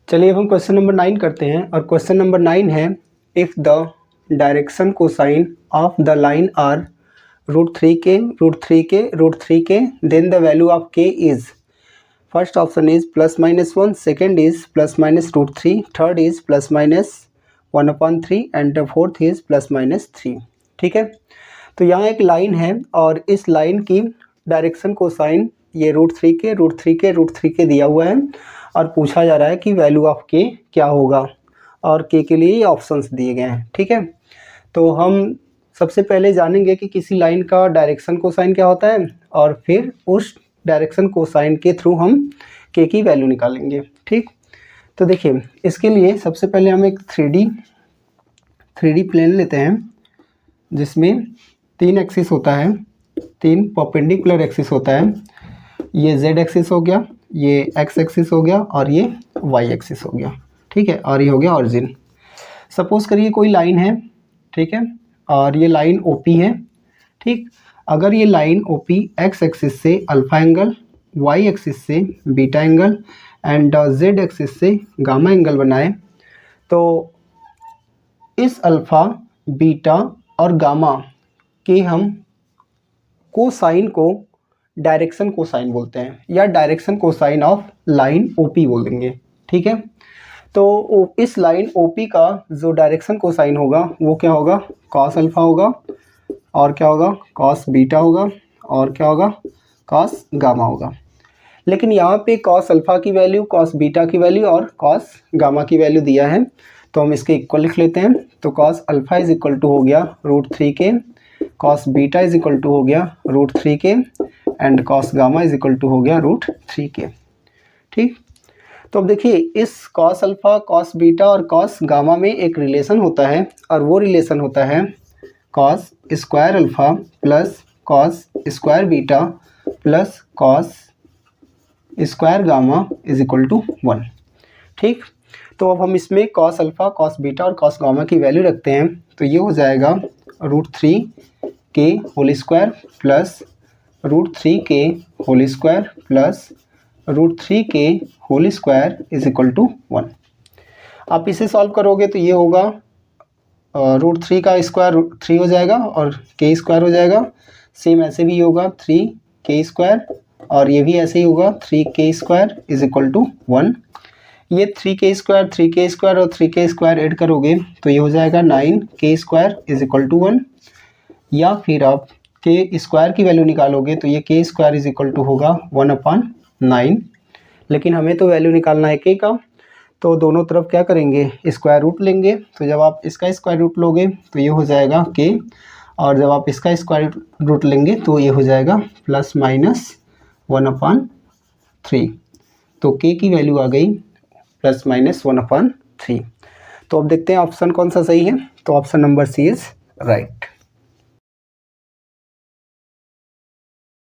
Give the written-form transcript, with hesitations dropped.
चलिए अब हम क्वेश्चन नंबर 9 करते हैं और क्वेश्चन नंबर 9 है if the direction cosine of the line are √3k then the value of k is first option is +-1, second is +-√3, third is +-1/3 and fourth is +-3। ठीक है, तो यहाँ एक लाइन है और इस लाइन की डायरेक्शन कोसाइन ये √3k दिया हुआ है और पूछा जा रहा है कि वैल्यू ऑफ k क्या होगा और k के लिए ये ऑप्शंस दिए गए हैं। ठीक है, तो हम सबसे पहले जानेंगे कि किसी लाइन का डायरेक्शन कोसाइन क्या होता है और फिर उस डायरेक्शन कोसाइन के थ्रू हम k की वैल्यू निकालेंगे। ठीक, तो देखिए इसके लिए सबसे पहले हम एक 3D प्लेन लेते हैं जिसमें 3 एक्सिस होता है, 3 परपेंडिकुलर एक्सिस होता है। ये z एक्सिस हो गया, ये x एक्सिस हो गया और ये y एक्सिस हो गया। ठीक है, और ये हो गया ऑरिजिन। सपोज करिए कोई लाइन है, ठीक है, और ये लाइन OP है। ठीक, अगर ये लाइन OP x एक्सिस से अल्फा एंगल, y एक्सिस से beta angle and z axis से गामा एंगल बनाए तो इस अल्फा, बीटा और गामा के हम कोसाइन को डायरेक्शन कोसाइन बोलते हैं या direction cosine of line OP बोल देंगे। ठीक है, तो इस लाइन OP का जो डायरेक्शन कोसाइन होगा वो क्या होगा, कॉस अल्फा होगा और क्या होगा, कॉस बीटा होगा और क्या होगा, कॉस गामा होगा। लेकिन यहाँ पे कॉस अल्फा की वैल्यू, कॉस बीटा की वैल्यू और कॉस गामा की वैल्यू दिया है तो हम इसके इक्वल लिख लेते हैं। तो cos alpha is equal to हो गया √3k, cos beta is equal to हो गया √3k and cos gamma is equal to हो गया √3k। ठीक, तो अब देखिए इस कॉस अल्फा, कॉस बीटा और कॉस गामा में एक रिलेशन होता है और वो रिलेशन होता है cos square alpha plus cos square beta plus cos square gamma is equal to 1। ठीक, तो अब हम इसमें कॉस अल्फा, कॉस बीटा और कॉस गामा की वैल्यू रखते हैं तो ये हो जाएगा √3k whole square plus √3k whole square plus √3k whole square is equal to 1। आप इसे सॉल्व करोगे तो ये होगा √3 का स्क्वायर 3 हो जाएगा और k स्क्वायर हो जाएगा। सेम ऐसे भी होगा 3k स्क्वायर और ये भी ऐसे ही होगा 3k square is equal to 1। ये 3k स्क्वायर और 3k स्क्वायर ऐड करोगे तो ये हो जाएगा 9k square is equal to 1। या फिर आप k स्क्वायर की वैल्यू निकालोगे तो ये k square is equal to होगा 1/9। लेकिन हमें तो वैल्यू निकालना है k का, तो दोनों तरफ क्या करेंगे, स्क्वायर रूट लेंगे। तो जब आप इसका स्क्वायर रूट लोगे तो ये हो जाएगा k और जब आप इसका स्क्वायर रूट लेंगे तो ये हो जाएगा ±1/3। तो k की वैल्यू आ गई ±1/3। तो अब देखते हैं ऑप्शन कौन सा सही है। तो option number C is right.